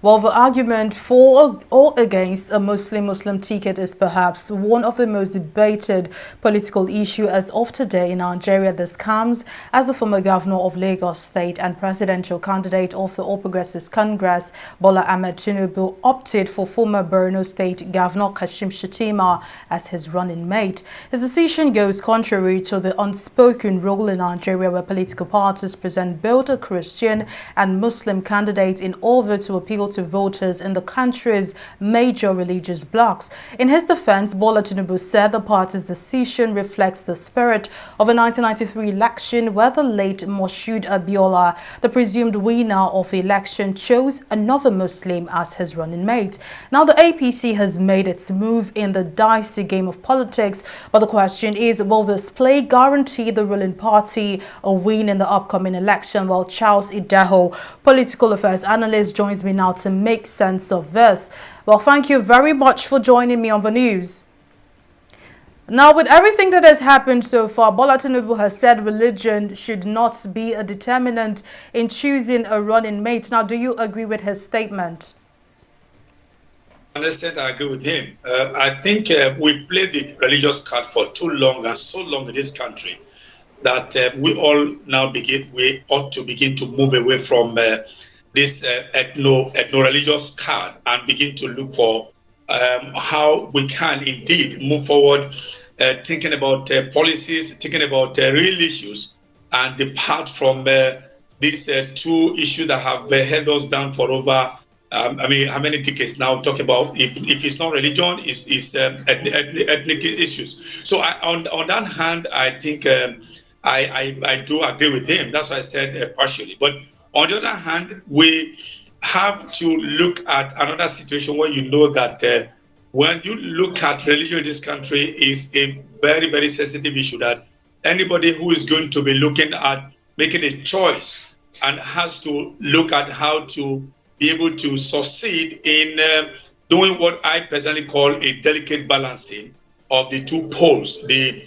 While the argument for or against a Muslim ticket is perhaps one of the most debated political issues as of today in Nigeria, this comes as the former governor of Lagos State and presidential candidate of the All Progressives Congress, Bola Ahmed Tinubu, opted for former Borno State Governor Kashim Shettima as his running mate. His decision goes contrary to the unspoken rule in Nigeria where political parties present both a Christian and Muslim candidate in order to appeal to voters in the country's major religious blocs. In his defense, Bola Tinubu said the party's decision reflects the spirit of a 1993 election where the late Moshood Abiola, the presumed winner of the election, chose another Muslim as his running mate. Now, the APC has made its move in the dicey game of politics, but the question is, will this play guarantee the ruling party a win in the upcoming election? Well, Charles Idaho, political affairs analyst, joins me now to make sense of this. Well, thank you very much for joining me on the news. Now, with everything that has happened so far, Bola Tinubu has said religion should not be a determinant in choosing a running mate. Now, do you agree with his statement? I understand. I agree with him. I think we played the religious card for too long and so long in this country that we ought to begin to move away from this ethno-religious card and begin to look for how we can indeed move forward, thinking about policies, thinking about real issues, and depart from these two issues that have held us down for over, how many decades now? Talk about if it's not religion, it's ethnic issues. So on that hand, I think I do agree with him. That's why I said partially. But on the other hand, we have to look at another situation where you know that when you look at religion in this country is a very, very sensitive issue that anybody who is going to be looking at making a choice and has to look at how to be able to succeed in doing what I personally call a delicate balancing of the two poles, the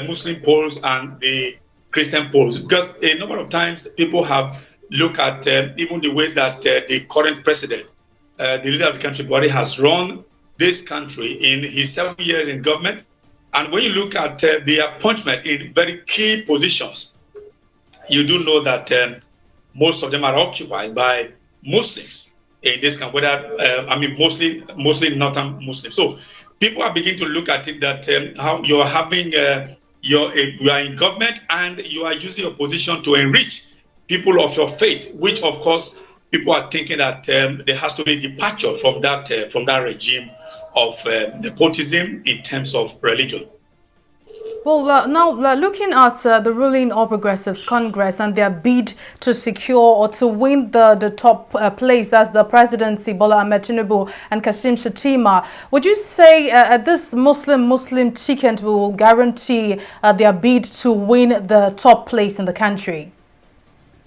Muslim poles and the Christian poles. Because a number of times people have looked at even the way that the current president, the leader of the country, Buhari, has run this country in his 7 years in government. And when you look at the appointment in very key positions, you do know that most of them are occupied by Muslims in this country, mostly northern Muslims. So people are beginning to look at it that how you're having, you are in government and you are using your position to enrich people of your faith, which of course people are thinking that there has to be a departure from that regime of nepotism in terms of religion. Well, now looking at the ruling All Progressives Congress and their bid to secure or to win the top place, that's the presidency, Bola Ahmed Tinubu and Kashim Shettima, would you say this Muslim ticket will guarantee their bid to win the top place in the country?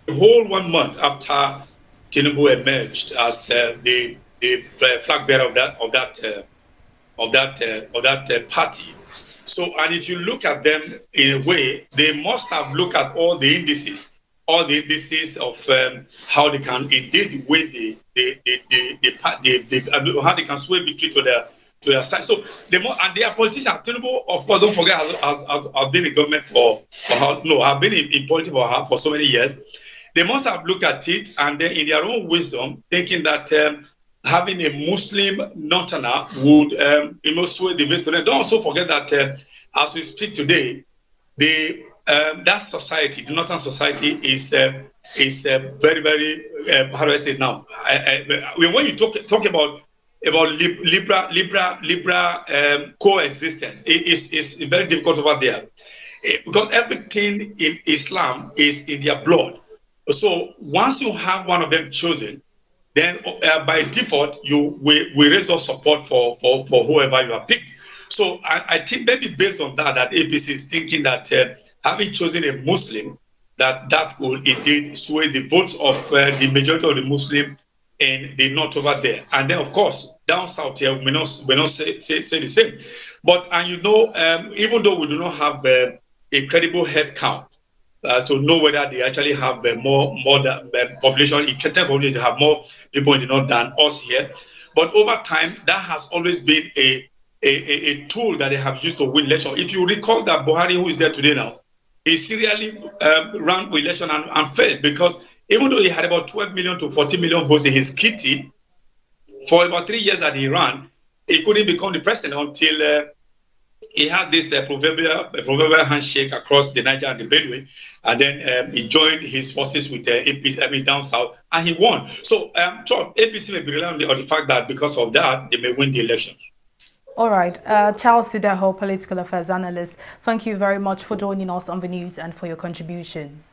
The whole 1 month after Tinubu emerged as the flag bearer of that party. So, and if you look at them in a way, they must have looked at all the indices of how they can indeed win how they can sway victory to their side. So, and they are politicians. Tinubu, of course, don't forget, has been in government I've been in politics for so many years. They must have looked at it and then, in their own wisdom, thinking that having a Muslim northerner would sway the base to them. Don't also forget that as we speak today, that society, the northern society, is very, very how do I say it now? When you talk about Libra coexistence, it's very difficult over there because everything in Islam is in their blood. So once you have one of them chosen, then by default, we raise our support for whoever you have picked. So I think maybe based on that APC is thinking that having chosen a Muslim, that will indeed sway the votes of the majority of the Muslim in the north over there. And then, of course, down south here, we may not say the same. But, even though we do not have a credible head count, to know whether they actually have more than population. In population, they have more people in the north than us here. But over time, that has always been a tool that they have used to win election. If you recall that Buhari, who is there today now, he serially ran for election and failed, because even though he had about 12 million to 14 million votes in his kitty, for about 3 years that he ran, he couldn't become the president until he had this proverbial handshake across the Niger and the Benue, and then he joined his forces with APC, down south, and he won. So, APC may be relying on the fact that because of that, they may win the election. All right. Charles Sidaho, political affairs analyst, thank you very much for joining us on the news and for your contribution.